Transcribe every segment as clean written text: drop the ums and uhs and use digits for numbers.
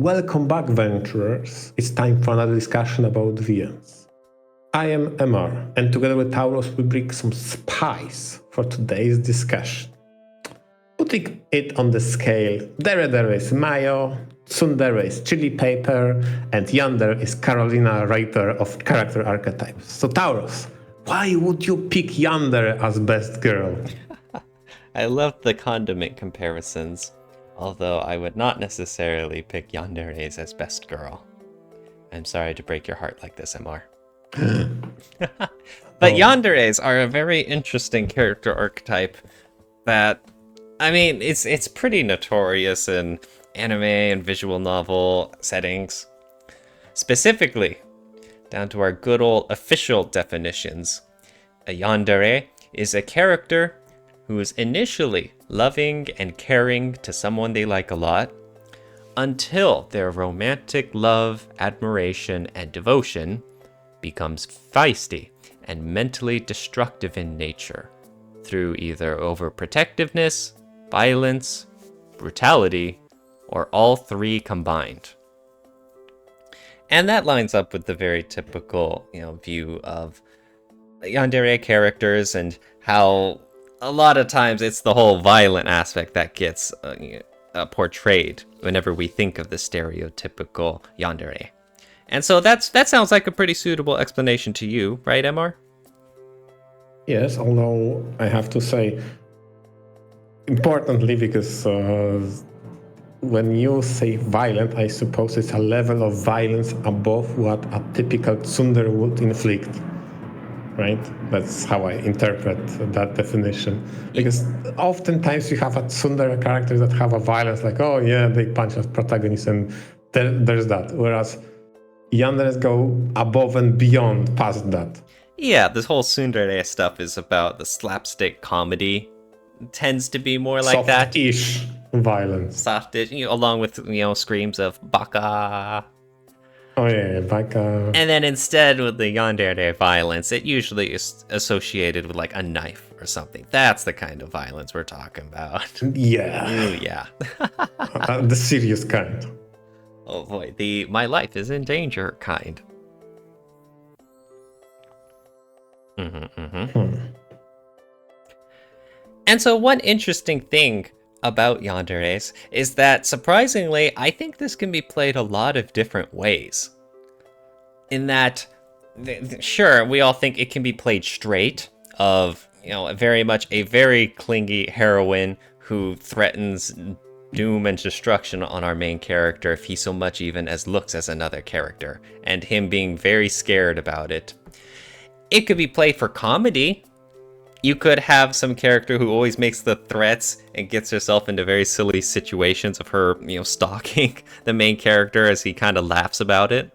Welcome back, Venturers. It's time for another discussion about VNs. I am Emar, and together with Tauros we bring some spice for today's discussion. Putting it on the scale, there is mayo, tsundere is chili pepper, and Yandere is Carolina Reiter of character archetypes. So Tauros, why would you pick Yandere as best girl? I love the condiment comparisons, although I would not necessarily pick Yanderes as best girl. I'm sorry to break your heart like this, Emar. But Yanderes are a very interesting character archetype that, I mean, it's pretty notorious in anime and visual novel settings. Specifically, down to our good old official definitions, a yandere is a character who is initially loving and caring to someone they like a lot, until their romantic love, admiration, and devotion becomes feisty and mentally destructive in nature through either overprotectiveness, violence, brutality, or all three combined. And that lines up with the very typical, view of yandere characters and how a lot of times it's the whole violent aspect that gets portrayed whenever we think of the stereotypical yandere. And so that sounds like a pretty suitable explanation to you, right, Emar? Yes, although I have to say, importantly, because when you say violent, I suppose it's a level of violence above what a typical tsundere would inflict. Right? That's how I interpret that definition. Because oftentimes you have a tsundere characters that have a violence, like, oh yeah, they punch as protagonists, and there's that. Whereas yanderes go above and beyond past that. Yeah, this whole tsundere stuff is about the slapstick comedy. It tends to be more like that. Soft-ish violence. Soft-ish, along with, screams of baka. Oh yeah, baka. And then instead with the yandere violence, it usually is associated with like a knife or something. That's the kind of violence we're talking about. Yeah. Ooh, yeah. The serious kind. Oh boy, the my life is in danger kind. And so one interesting thing about yanderes is that, surprisingly, I think this can be played a lot of different ways. In that, sure, we all think it can be played straight, of, very much a very clingy heroine who threatens doom and destruction on our main character if he so much even as looks as another character, and him being very scared about it. It could be played for comedy. You could have some character who always makes the threats and gets herself into very silly situations of her, stalking the main character as he kind of laughs about it.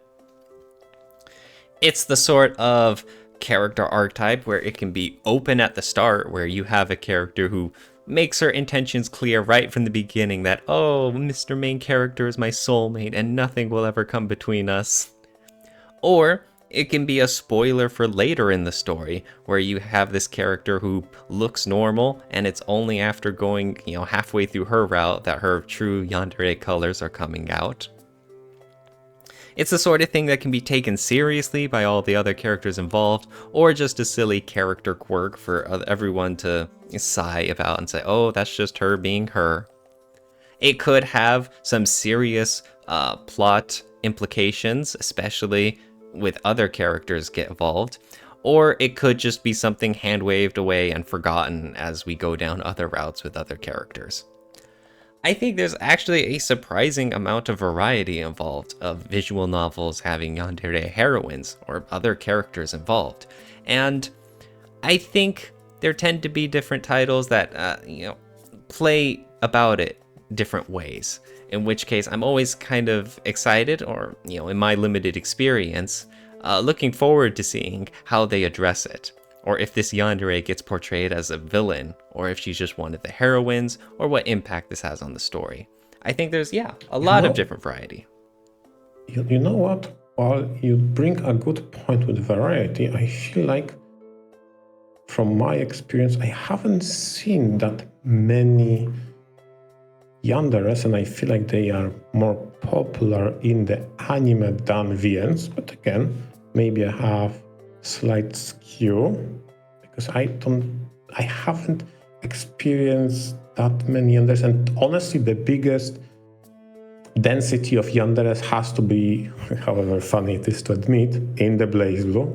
It's the sort of character archetype where it can be open at the start, where you have a character who makes her intentions clear right from the beginning that, oh, Mr. Main Character is my soulmate and nothing will ever come between us. Or it can be a spoiler for later in the story, where you have this character who looks normal, and it's only after going, halfway through her route that her true yandere colors are coming out. It's the sort of thing that can be taken seriously by all the other characters involved, or just a silly character quirk for everyone to sigh about and say, oh, that's just her being her. It could have some serious plot implications, especially with other characters get involved, or it could just be something hand-waved away and forgotten as we go down other routes with other characters. I think there's actually a surprising amount of variety involved of visual novels having yandere heroines or other characters involved, and I think there tend to be different titles that play about it different ways. In which case, I'm always kind of excited, or, in my limited experience, looking forward to seeing how they address it. Or if this yandere gets portrayed as a villain, or if she's just one of the heroines, or what impact this has on the story. I think there's, a lot of different variety. You know what? While you bring a good point with variety, I feel like, from my experience, I haven't seen that many Yanderes, and I feel like they are more popular in the anime than VNs, but again, maybe I have slight skew because I haven't experienced that many Yanderes, and honestly, the biggest density of Yanderes has to be, however funny it is to admit, in the Blaze Blue.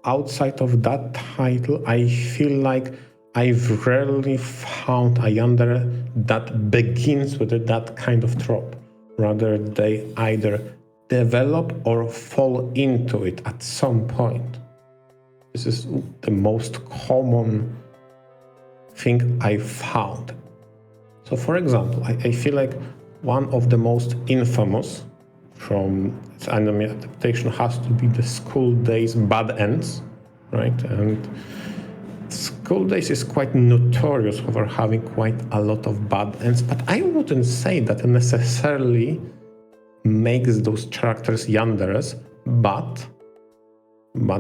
Outside of that title, I feel like I've rarely found a Yandere that begins with that kind of trope. Rather, they either develop or fall into it at some point. This is the most common thing I've found. So, for example, I feel like one of the most infamous from its anime adaptation has to be the School Days bad ends, right? And School Days is quite notorious for having quite a lot of bad ends, but I wouldn't say that necessarily makes those characters Yanderes, but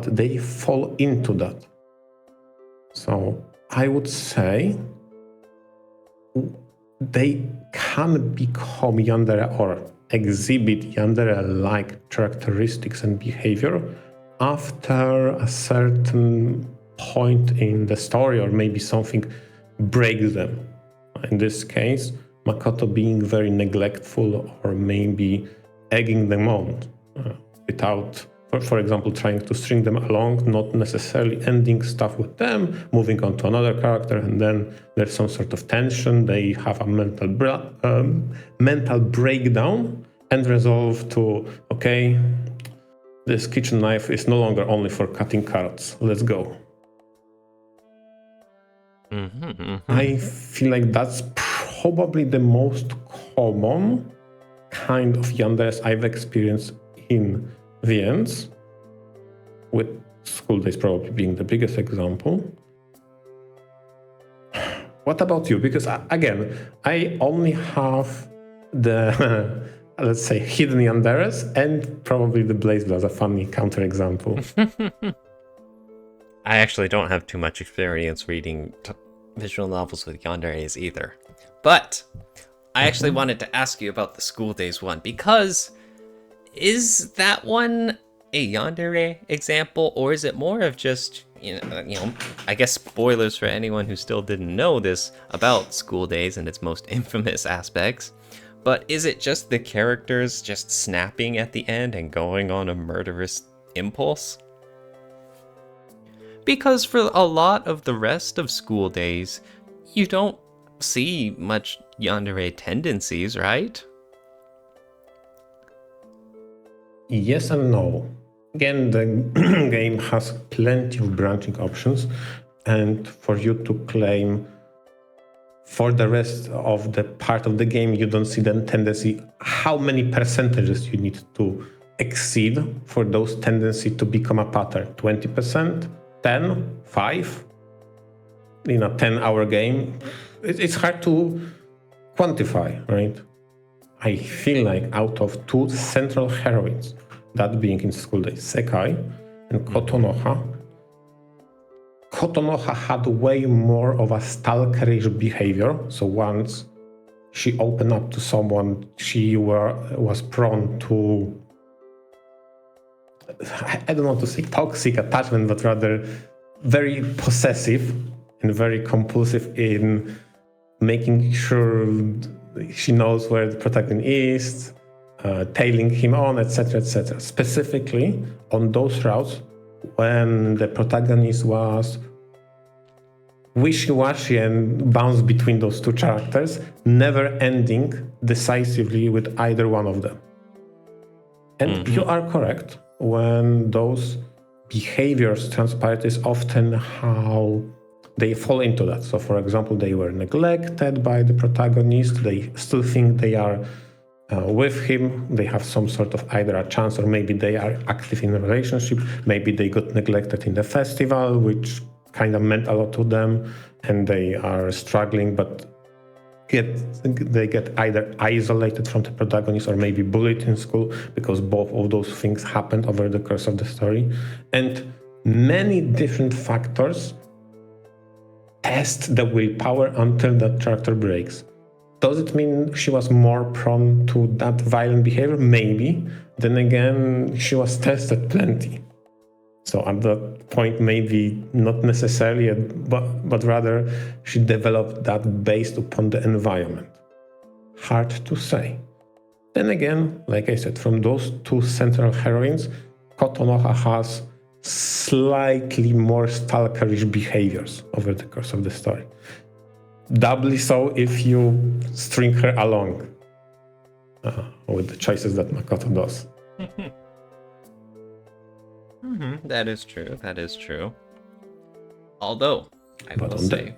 they fall into that. So I would say they can become Yandere or exhibit Yandere-like characteristics and behavior after a certain point in the story, or maybe something breaks them. In this case, Makoto being very neglectful or maybe egging them on without, for example, trying to string them along, not necessarily ending stuff with them, moving on to another character, and then there's some sort of tension. They have a mental breakdown and resolve to, okay, this kitchen knife is no longer only for cutting carrots. Let's go. I feel like that's probably the most common kind of Yanderes I've experienced in VNs, with School Days probably being the biggest example. What about you? Because again, I only have the, let's say, hidden Yanderes and probably the Blaze Blue as a funny counterexample. I actually don't have too much experience reading visual novels with Yanderes either. But I actually wanted to ask you about the School Days one, because is that one a Yandere example, or is it more of just, you know, I guess spoilers for anyone who still didn't know this about School Days and its most infamous aspects, but is it just the characters just snapping at the end and going on a murderous impulse? Because for a lot of the rest of School Days, you don't see much Yandere tendencies, right? Yes and no. Again, the game has plenty of branching options, and for you to claim for the rest of the part of the game, you don't see the tendency, how many percentages you need to exceed for those tendencies to become a pattern. 20%? 10? 5? In a 10-hour game? It's hard to quantify, right? I feel like out of two central heroines, that being in School Days, Sekai and Kotonoha, Kotonoha had way more of a stalkerish behavior. So once she opened up to someone, she was prone to, I don't want to say toxic attachment, but rather very possessive and very compulsive in making sure she knows where the protagonist is, tailing him on, etc., etc. Specifically on those routes when the protagonist was wishy-washy and bounced between those two characters, never ending decisively with either one of them. And you are correct, when those behaviors transpire is often how they fall into that. So for example, they were neglected by the protagonist, they still think they are with him, they have some sort of either a chance, or maybe they are active in a relationship, maybe they got neglected in the festival, which kind of meant a lot to them, and they are struggling, but they get either isolated from the protagonist or maybe bullied in school, because both of those things happened over the course of the story. And many different factors test the willpower until that character breaks. Does it mean she was more prone to that violent behavior? Maybe. Then again, she was tested plenty. So at that point, maybe not necessarily, but rather she developed that based upon the environment. Hard to say. Then again, like I said, from those two central heroines, Kotonoha has slightly more stalkerish behaviors over the course of the story. Doubly so if you string her along with the choices that Makoto does. That is true. That is true. Although, I will say,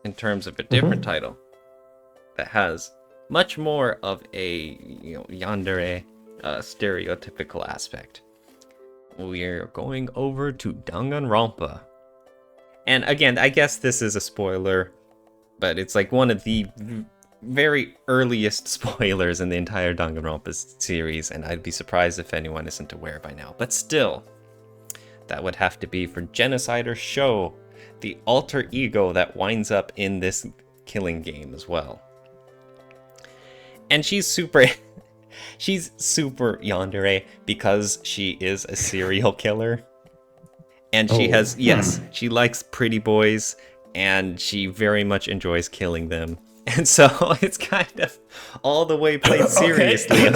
in terms of a different title that has much more of a yandere stereotypical aspect, we're going over to Danganronpa. And again, I guess this is a spoiler, but it's like one of the very earliest spoilers in the entire Danganronpa series, and I'd be surprised if anyone isn't aware by now. But still, that would have to be for Genocider Sho, the alter ego that winds up in this killing game as well. And she's super yandere because she is a serial killer. And she she likes pretty boys, and she very much enjoys killing them. And so it's kind of all the way played seriously.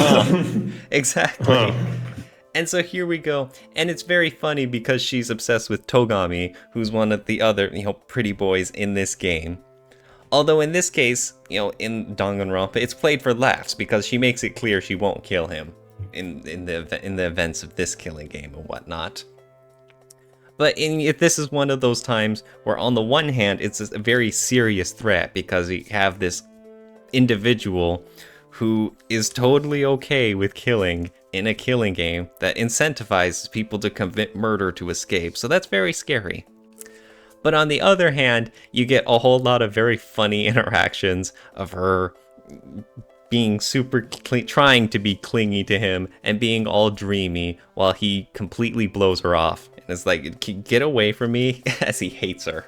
Exactly. And so here we go. And it's very funny because she's obsessed with Togami, who's one of the other, pretty boys in this game. Although in this case, in Danganronpa, it's played for laughs because she makes it clear she won't kill him in the events of this killing game and whatnot. But if this is one of those times where on the one hand, it's a very serious threat because you have this individual who is totally okay with killing in a killing game that incentivizes people to commit murder to escape. So that's very scary. But on the other hand, you get a whole lot of very funny interactions of her being trying to be clingy to him and being all dreamy while he completely blows her off. And it's like, get away from me, as he hates her.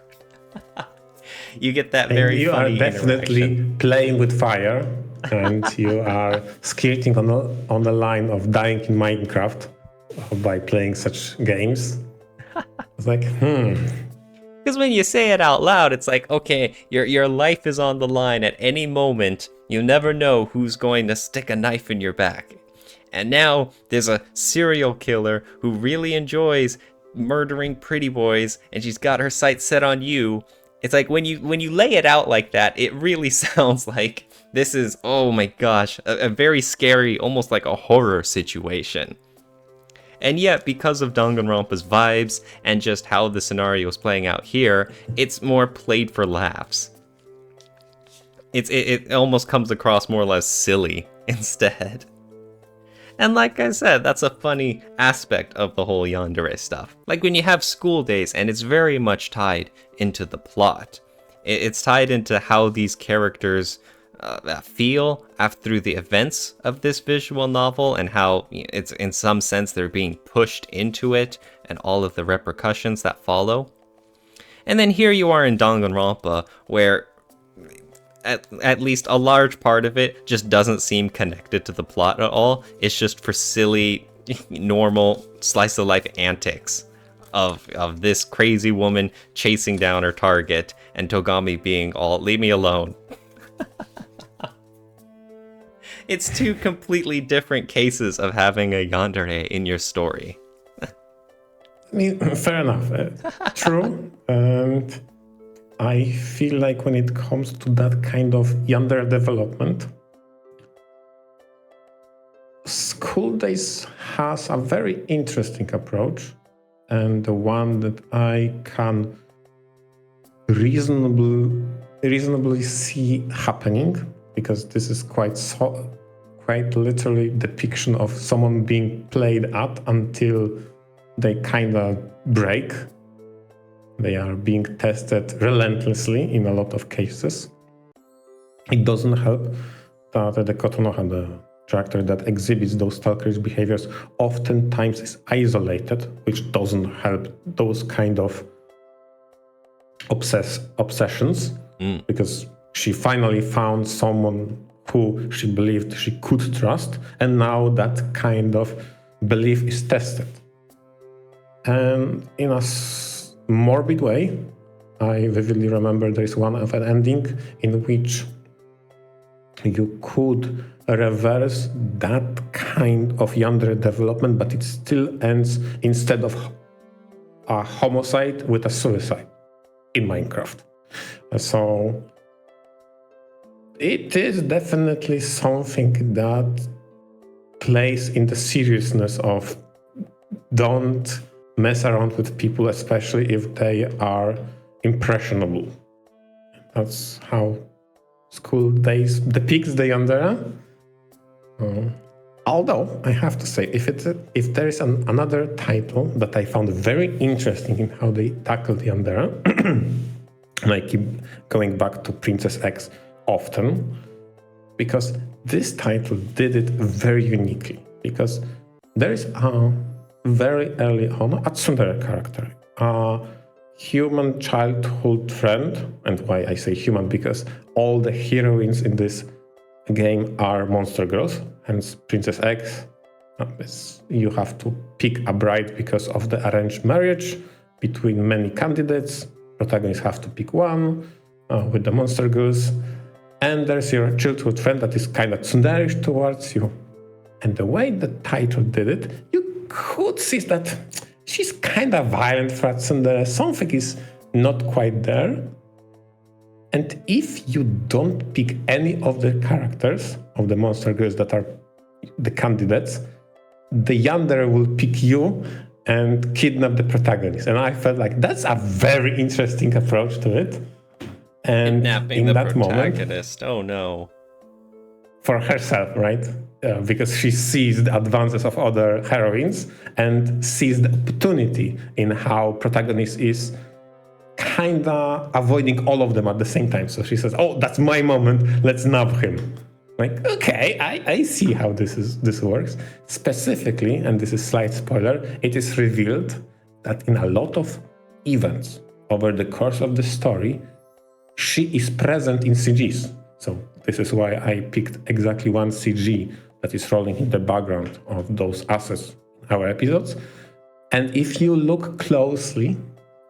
You get that very funny You are definitely playing with fire, and you are skating on the line of dying in Minecraft by playing such games. It's like, Because when you say it out loud, it's like, okay, your life is on the line at any moment. You never know who's going to stick a knife in your back. And now there's a serial killer who really enjoys murdering pretty boys, and she's got her sights set on you. It's like when you lay it out like that, it really sounds like this is, oh my gosh, a very scary, almost like a horror situation. And yet, because of Danganronpa's vibes and just how the scenario is playing out here, it's more played for laughs. It almost comes across more or less silly instead. And like I said, that's a funny aspect of the whole yandere stuff. Like when you have school days, and it's very much tied into the plot. It's tied into how these characters feel through the events of this visual novel, and how it's in some sense they're being pushed into it and all of the repercussions that follow. And then here you are in Danganronpa, where at least a large part of it just doesn't seem connected to the plot at all. It's just for silly, normal slice of life antics of this crazy woman chasing down her target and Togami being all, leave me alone. It's two completely different cases of having a yandere in your story. I mean, fair enough. True. And I feel like when it comes to that kind of yandere development, School Days has a very interesting approach, and the one that I can reasonably see happening, because this is quite literally depiction of someone being played at until they kind of break. They are being tested relentlessly in a lot of cases. It doesn't help that the Kotonoha, the character that exhibits those stalkerish behaviors, oftentimes is isolated, which doesn't help those kind of obsessions, because she finally found someone who she believed she could trust, and now that kind of belief is tested. And in a morbid way, I vividly remember there is one of an ending in which you could reverse that kind of yandere development, but it still ends, instead of a homicide, with a suicide in Minecraft. So it is definitely something that plays in the seriousness of don't mess around with people, especially if they are impressionable. That's how school days depicts the yandere. Although I have to say, if there is another title that I found very interesting in how they tackled yandere, and I keep going back to Princess X often, because this title did it very uniquely. Because there is a very early on a tsundere character, a human childhood friend, and why I say human, because all the heroines in this game are monster girls, hence Princess X. You have to pick a bride because of the arranged marriage between many candidates. Protagonists have to pick one with the monster girls. And there's your childhood friend that is kind of tsunderish towards you. And the way the title did it, you could see that she's kind of violent for a tsundere. Something is not quite there. And if you don't pick any of the characters of the monster girls that are the candidates, the yandere will pick you and kidnap the protagonist. And I felt like that's a very interesting approach to it. And Kidnapping in the that protagonist. moment, Oh no. for herself, right? Because she sees the advances of other heroines and sees the opportunity in how protagonist is kinda avoiding all of them at the same time. So she says, "Oh, that's my moment. Let's nab him." Like, okay, I see how this works. Specifically, and this is slight spoiler, it is revealed that in a lot of events over the course of the story, she is present in CGs. So this is why I picked exactly one CG that is rolling in the background of those assets in our episodes. And if you look closely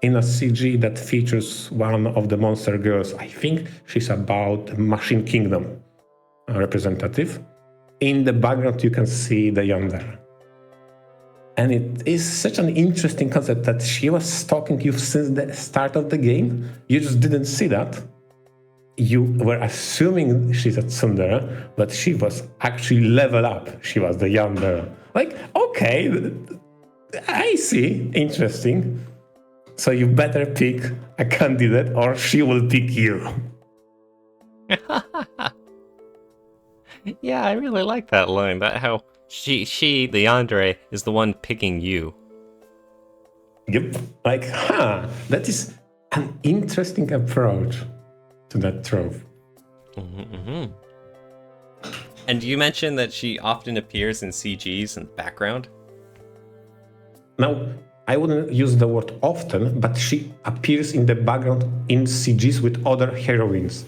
in a CG that features one of the monster girls, I think she's about Machine Kingdom representative, in the background you can see the yandere. And it is such an interesting concept that she was stalking you since the start of the game. You just didn't see that. You were assuming she's a tsundere, but she was actually level up. She was the yandere. Like, okay, I see. Interesting. So you better pick a candidate or she will pick you. Yeah, I really like that line. That how she, the yandere, is the one picking you. Yep. Like, that is an interesting approach to that trope. And you mentioned that she often appears in CGs in the background. Now, I wouldn't use the word often, but she appears in the background in CGs with other heroines,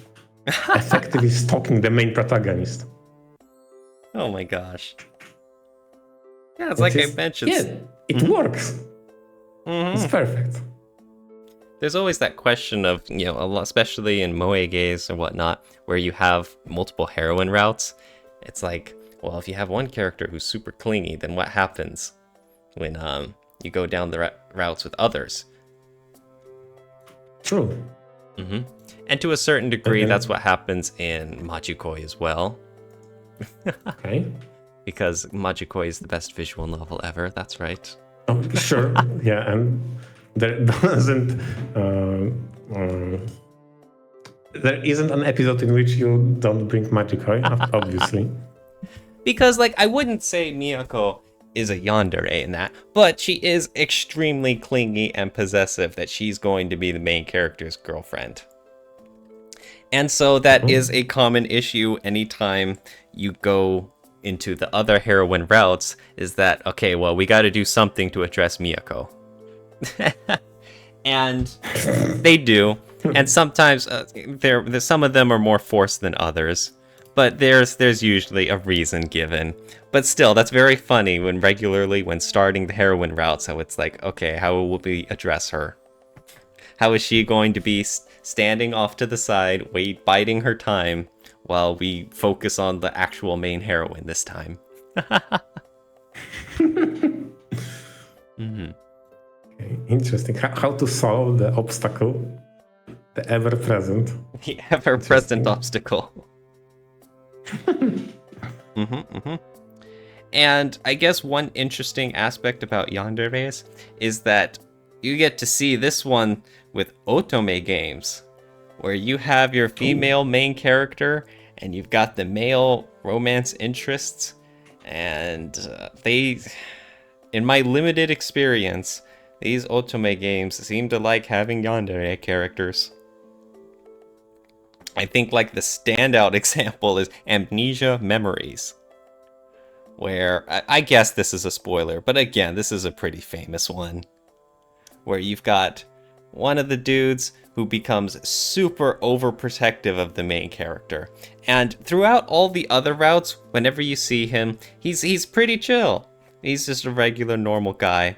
effectively stalking the main protagonist. Oh my gosh. Yeah, it's like I mentioned. Yeah, it works. It's perfect. There's always that question of, you know, a lot, especially in moeges or whatnot, where you have multiple heroine routes. It's like, well, if you have one character who's super clingy, then what happens when you go down the routes with others? True. And to a certain degree, that's what happens in Majikoi as well. Okay. Because Majikoi is the best visual novel ever, that's right. Oh, sure. Yeah, and there doesn't... there isn't an episode in which you don't bring Majikoi, obviously. Because, like, I wouldn't say Miyako is a yandere in that, but she is extremely clingy and possessive that she's going to be the main character's girlfriend. And so that is a common issue anytime you go into the other heroine routes, is that, okay, well, we got to do something to address Miyako. And they do. And sometimes some of them are more forced than others. But there's usually a reason given. But still, that's very funny when starting the heroine route. So it's like, okay, how will we address her? How is she going to be standing off to the side, biding her time, while we focus on the actual main heroine this time? Okay, interesting. How to solve the obstacle, the ever-present. The ever-present obstacle. And I guess one interesting aspect about Yanderes is that you get to see this one with otome games, where you have your female main character and you've got the male romance interests, and in my limited experience, these otome games seem to like having yandere characters. I think like the standout example is Amnesia Memories, where I guess this is a spoiler, but again, this is a pretty famous one, where you've got one of the dudes who becomes super overprotective of the main character. And throughout all the other routes, whenever you see him, he's pretty chill. He's just a regular normal guy.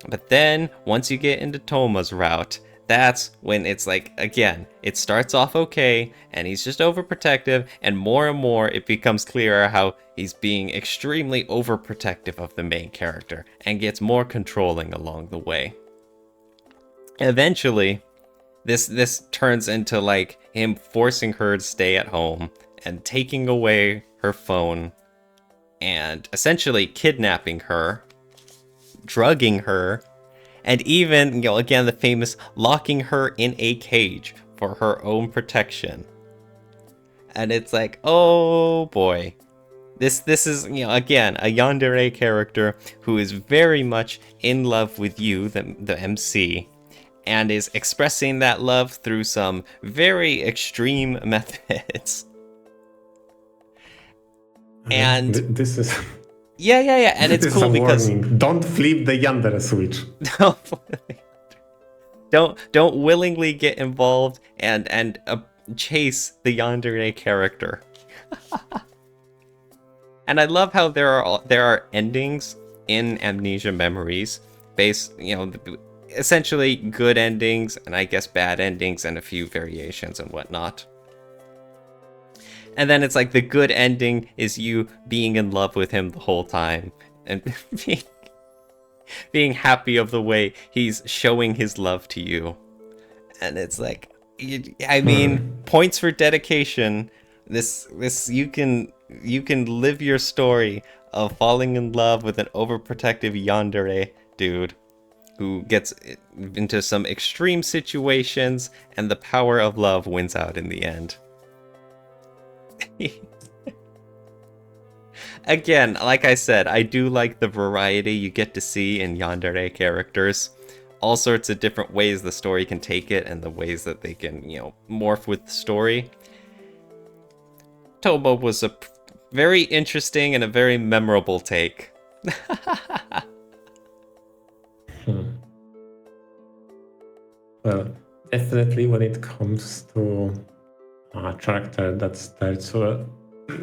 But then, once you get into Toma's route, that's when it's like, again, it starts off okay, and he's just overprotective, and more it becomes clearer how he's being extremely overprotective of the main character, and gets more controlling along the way. Eventually, this turns into like him forcing her to stay at home, and taking away her phone, and essentially kidnapping her, drugging her, and even, again, the famous locking her in a cage for her own protection. And it's like, oh boy. This is, again, a yandere character who is very much in love with you, the MC, and is expressing that love through some very extreme methods. And this is... Yeah, and it's cool because... Warning. Don't flip the yandere switch. Don't willingly get involved and chase the yandere character. And I love how there are endings in Amnesia Memories, based, essentially good endings and I guess bad endings and a few variations and whatnot. And then it's like the good ending is you being in love with him the whole time and being happy of the way he's showing his love to you. And it's like, I mean, points for dedication. This you can live your story of falling in love with an overprotective yandere dude who gets into some extreme situations, and the power of love wins out in the end. Again, like I said, I do like the variety you get to see in yandere characters. All sorts of different ways the story can take it, and the ways that they can, morph with the story. Toma was a very interesting and a very memorable take. Well, definitely when it comes to a character that starts,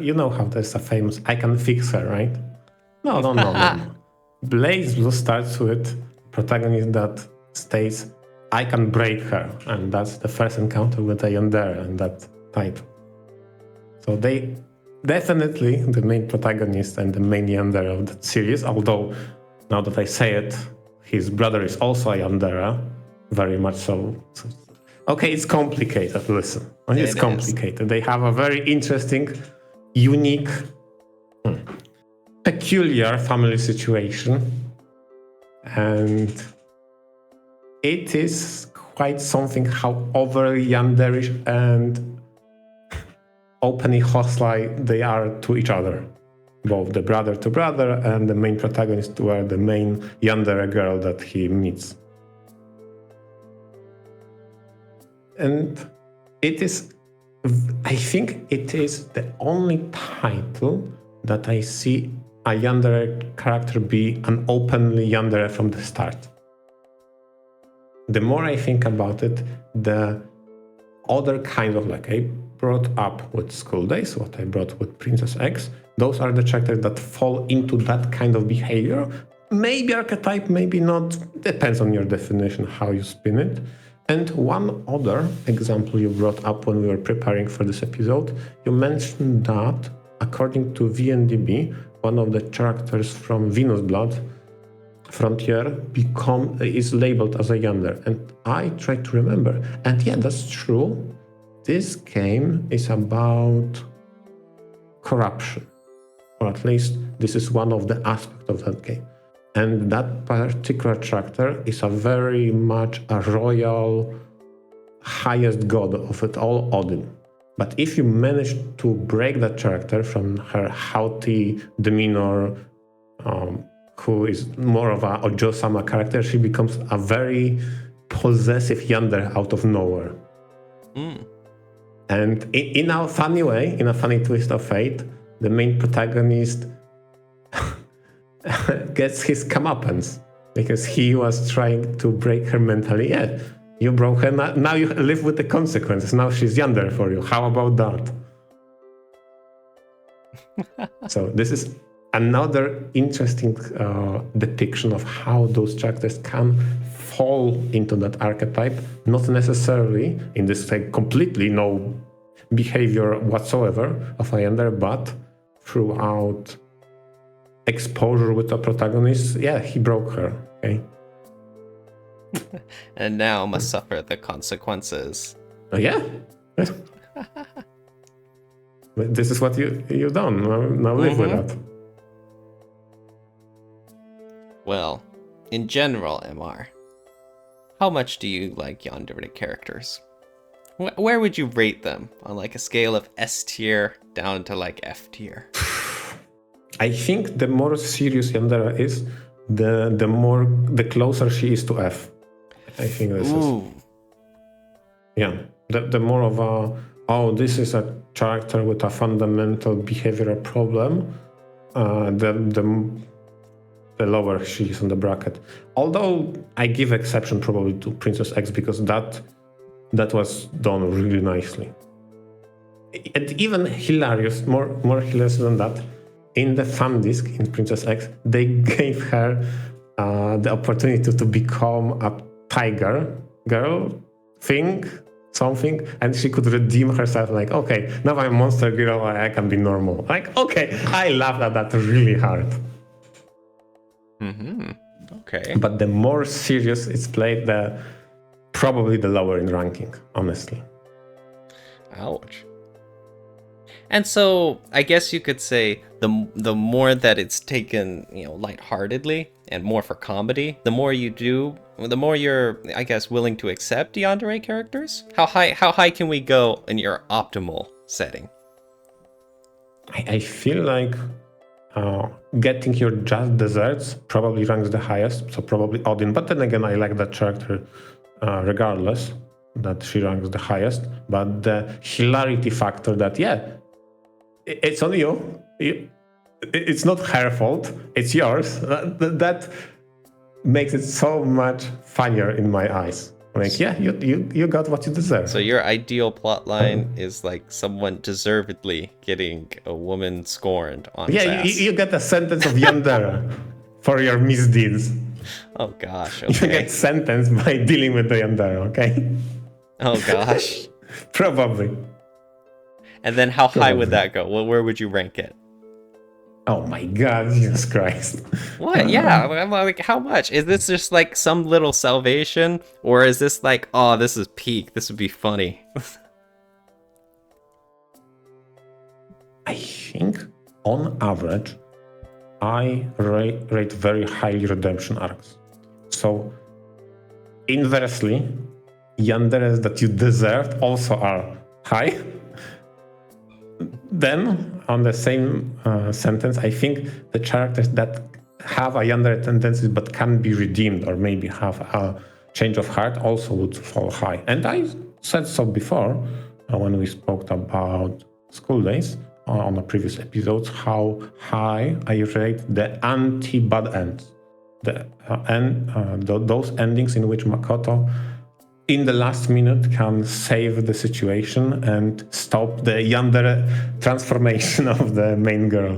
you know how there's a famous "I can fix her," right? No. Blaze Blue starts with protagonist that states "I can break her," and that's the first encounter with a yandere and that type. So they definitely the main protagonist and the main yandere of that series. Although now that I say it, his brother is also a yandere, very much so. Okay, it's complicated. Listen, it's complicated. They have a very interesting, unique, peculiar family situation, and it is quite something how overly yanderish and openly hostile they are to each other. Both the brother to brother and the main protagonist were the main yandere girl that he meets. And it is, I think it is the only title that I see a yandere character be an openly yandere from the start. the more I think about it, the other kind of like I brought up with School Days, what I brought with Princess X, those are the characters that fall into that kind of behavior. Maybe archetype, maybe not. Depends on your definition, how you spin it. And one other example you brought up when we were preparing for this episode, you mentioned that according to VNDB, one of the characters from Venus Blood, Frontier, is labeled as a Yandere. And I try to remember. And yeah, that's true. This game is about corruption. Or at least this is one of the aspects of that game. And that particular character is a very much a royal, highest god of it all, Odin. But if you manage to break that character from her haughty demeanor, who is more of a Ojo-sama character, she becomes a very possessive Yandere out of nowhere. And in a funny way, in a funny twist of fate, the main protagonist gets his comeuppance because he was trying to break her mentally. Yeah, you broke her, now you live with the consequences. Now she's Yandere for you. How about that? So this is another interesting depiction of how those characters can fall into that archetype, not necessarily in this like completely no behavior whatsoever of a Yandere, but throughout exposure with a protagonist, yeah, he broke her, okay? And now must suffer the consequences. Yeah. This is what you've done. Now live with that. Well, in general, MR, how much do you like Yandere characters? Where would you rate them on like a scale of S tier down to like F tier? I think the more serious Yandere is, the closer she is to F. I think this is. Yeah. The more of this is a character with a fundamental behavioral problem, the lower she is on the bracket. Although I give exception probably to Princess X because that was done really nicely. And even hilarious, more hilarious than that, in the fan disc in Princess X, they gave her the opportunity to become a tiger girl thing, something, and she could redeem herself like, okay, now I'm a monster girl, I can be normal. Like, okay, I laughed at that really hard. Okay. But the more serious it's played, probably the lower in ranking, honestly. Ouch. And so I guess you could say the more that it's taken, lightheartedly and more for comedy, the more you do, the more you're, I guess, willing to accept Yandere characters. How high can we go in your optimal setting? I feel like getting your just desserts probably ranks the highest, so probably Odin. But then again, I like that character regardless that she ranks the highest. But the hilarity factor that, it's on you. It's not her fault. It's yours. That makes it so much funnier in my eyes. Like, you got what you deserve. So your ideal plotline is like someone deservedly getting a woman scorned on his ass. You get a sentence of Yandere for your misdeeds. Oh gosh, okay. You get sentenced by dealing with the Yandere, okay? Oh gosh. Probably. And then how high would that go? Well, where would you rank it? Oh my god, Jesus Christ. What? Yeah, I'm like, how much? Is this just like some little salvation? Or is this like, oh, this is peak, this would be funny? I think, on average, I rate very highly redemption arcs. So, inversely, Yanderes that you deserved also are high. Then, on the same sentence, I think the characters that have a Yandere tendency but can be redeemed or maybe have a change of heart also would fall high. And I said so before when we spoke about School Days on a previous episode, how high I rate the anti-bad ends. those endings in which Makoto in the last minute can save the situation and stop the yandere transformation of the main girl.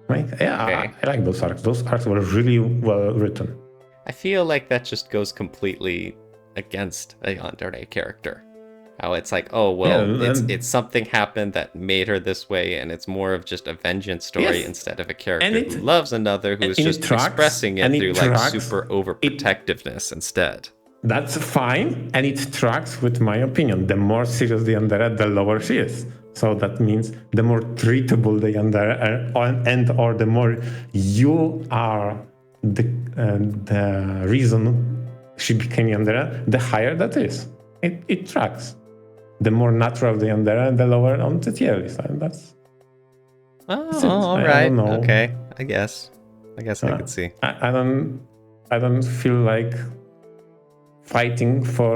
Right? Yeah, Okay. I like those arcs. Those arcs were really well written. I feel like that just goes completely against a yandere character. How it's like, oh, well, Yeah, it's something happened that made her this way, and it's more of just a vengeance story Yes. instead of a character And it- who loves another who is and it just tracks, expressing it and it through like tracks, super overprotectiveness instead. That's fine, and it tracks with my opinion. The more serious the yandere, the lower she is. So that means the more treatable the yandere, and or the more you are the reason she became yandere, the higher that is. It tracks. The more natural the yandere, the lower on the tier list. And that's All I right. don't know. Okay. I guess I could see. I don't feel like fighting for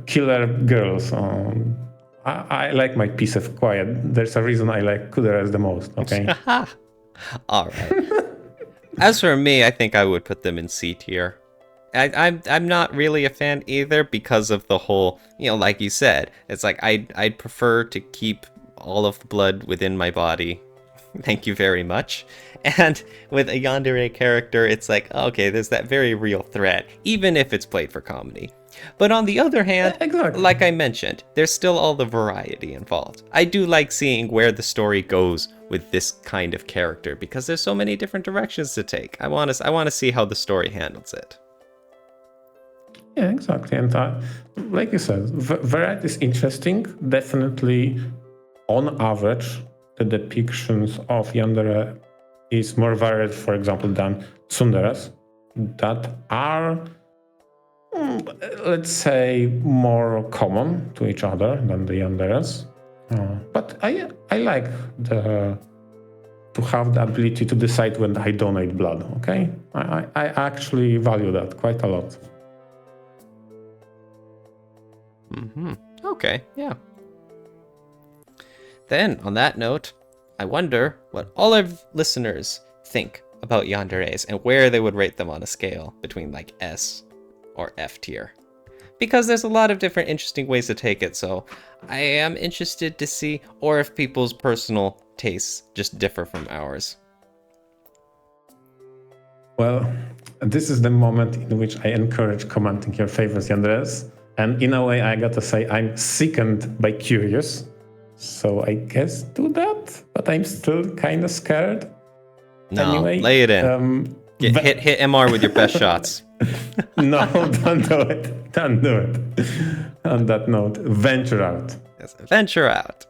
killer girls. I like my peace of quiet. There's a reason I like Kuderas the most. Okay. All right. As for me, I think I would put them in C tier. I'm not really a fan either because of the whole, like you said, it's like I'd prefer to keep all of the blood within my body. Thank you very much. And with a yandere character, it's like, okay, there's that very real threat, even if it's played for comedy. But on the other hand, Exactly. like I mentioned, there's still all the variety involved. I do like seeing where the story goes with this kind of character because there's so many different directions to take. I want to see how the story handles it. Yeah, exactly. And like you said, variety is interesting. Definitely, on average, the depictions of yandere is more varied, for example, than tsunderes that are, let's say, more common to each other than the yanderes. But I like to have the ability to decide when I donate blood. Okay, I actually value that quite a lot. Okay, yeah. Then, on that note, I wonder what all our listeners think about yanderes and where they would rate them on a scale between like S or F tier. Because there's a lot of different interesting ways to take it, so I am interested to see, or if people's personal tastes just differ from ours. Well, this is the moment in which I encourage commenting your favorite yanderes. And in a way, I gotta say, I'm sickened by curious. So I guess do that, but I'm still kind of scared. No, Anyway, lay it in. Hit MR with your best shots. No, don't do it. Don't do it. On that note, venture out. Yes, venture out.